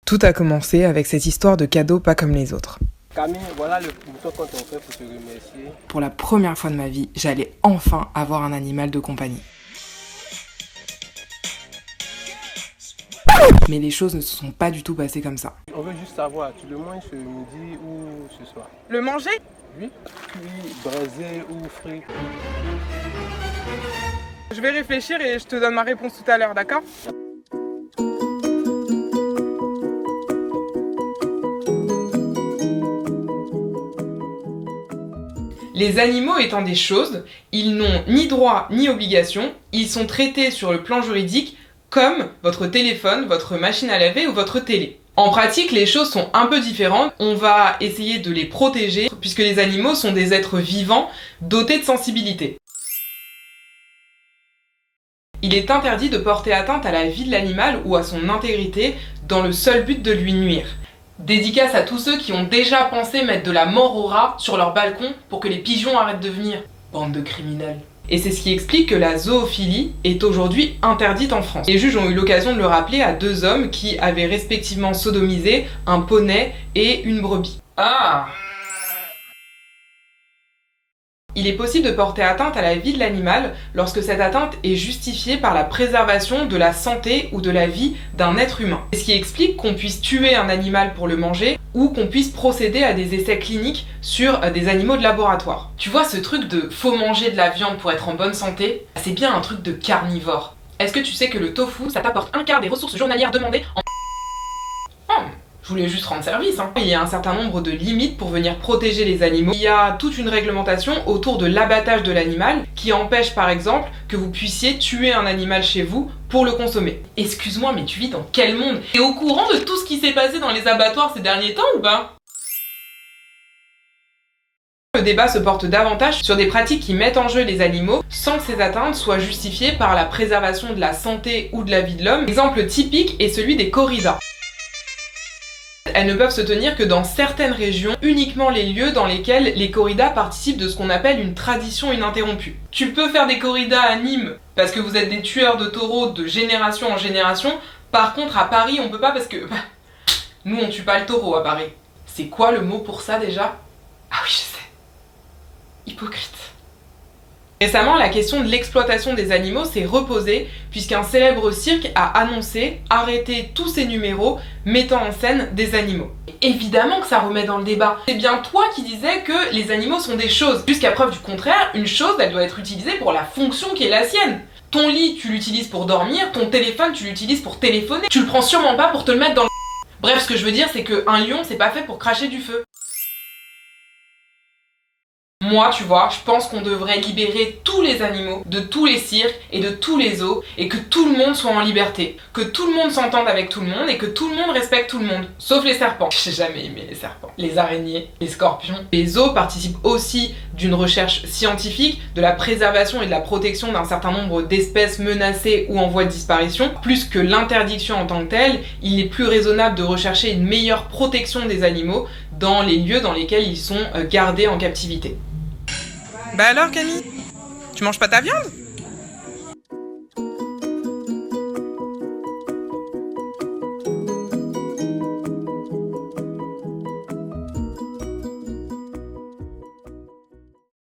Tout a commencé avec cette histoire de cadeau pas comme les autres. Camille, voilà le bouton qu'on t'a offert pour te remercier. Pour la première fois de ma vie, j'allais enfin avoir un animal de compagnie. Mais les choses ne se sont pas du tout passées comme ça. On veut juste savoir, tu le manges ce midi ou ce soir? Le manger? Oui. Cuit, braisé ou frit? Je vais réfléchir et je te donne ma réponse tout à l'heure, d'accord? Les animaux étant des choses, ils n'ont ni droit ni obligation, ils sont traités sur le plan juridique comme votre téléphone, votre machine à laver ou votre télé. En pratique, les choses sont un peu différentes. On va essayer de les protéger puisque les animaux sont des êtres vivants dotés de sensibilité. Il est interdit de porter atteinte à la vie de l'animal ou à son intégrité dans le seul but de lui nuire. Dédicace à tous ceux qui ont déjà pensé mettre de la mort aux rats sur leur balcon pour que les pigeons arrêtent de venir. Bande de criminels. Et c'est ce qui explique que la zoophilie est aujourd'hui interdite en France. Les juges ont eu l'occasion de le rappeler à deux hommes qui avaient respectivement sodomisé un poney et une brebis. Ah! Il est possible de porter atteinte à la vie de l'animal lorsque cette atteinte est justifiée par la préservation de la santé ou de la vie d'un être humain. C'est ce qui explique qu'on puisse tuer un animal pour le manger ou qu'on puisse procéder à des essais cliniques sur des animaux de laboratoire. Tu vois, ce truc de faut manger de la viande pour être en bonne santé, c'est bien un truc de carnivore. Est-ce que tu sais que le tofu, ça t'apporte un quart des ressources journalières demandées en... Je voulais juste rendre service. Il y a un certain nombre de limites pour venir protéger les animaux. Il y a toute une réglementation autour de l'abattage de l'animal qui empêche par exemple que vous puissiez tuer un animal chez vous pour le consommer. Excuse-moi, mais tu vis dans quel monde? T'es au courant de tout ce qui s'est passé dans les abattoirs ces derniers temps ou pas? Le débat se porte davantage sur des pratiques qui mettent en jeu les animaux sans que ces atteintes soient justifiées par la préservation de la santé ou de la vie de l'homme. L'exemple typique est celui des corridas. Elles ne peuvent se tenir que dans certaines régions, uniquement les lieux dans lesquels les corridas participent de ce qu'on appelle une tradition ininterrompue. Tu peux faire des corridas à Nîmes parce que vous êtes des tueurs de taureaux de génération en génération. Par contre, à Paris, on peut pas parce que... nous, on tue pas le taureau à Paris. C'est quoi le mot pour ça déjà? Ah oui, je sais. Hypocrite. Récemment, la question de l'exploitation des animaux s'est reposée puisqu'un célèbre cirque a annoncé arrêter tous ses numéros mettant en scène des animaux. Et évidemment que ça remet dans le débat. C'est bien toi qui disais que les animaux sont des choses. Jusqu'à preuve du contraire, une chose, elle doit être utilisée pour la fonction qui est la sienne. Ton lit, tu l'utilises pour dormir, ton téléphone, tu l'utilises pour téléphoner. Tu le prends sûrement pas pour te le mettre dans le... Bref, ce que je veux dire, c'est qu'un lion, c'est pas fait pour cracher du feu. Moi, tu vois, je pense qu'on devrait libérer tous les animaux de tous les cirques et de tous les zoos et que tout le monde soit en liberté. Que tout le monde s'entende avec tout le monde et que tout le monde respecte tout le monde. Sauf les serpents. J'ai jamais aimé les serpents. Les araignées, les scorpions. Les zoos participent aussi d'une recherche scientifique, de la préservation et de la protection d'un certain nombre d'espèces menacées ou en voie de disparition. Plus que l'interdiction en tant que telle, il est plus raisonnable de rechercher une meilleure protection des animaux dans les lieux dans lesquels ils sont gardés en captivité. Bah alors Camille, tu manges pas ta viande?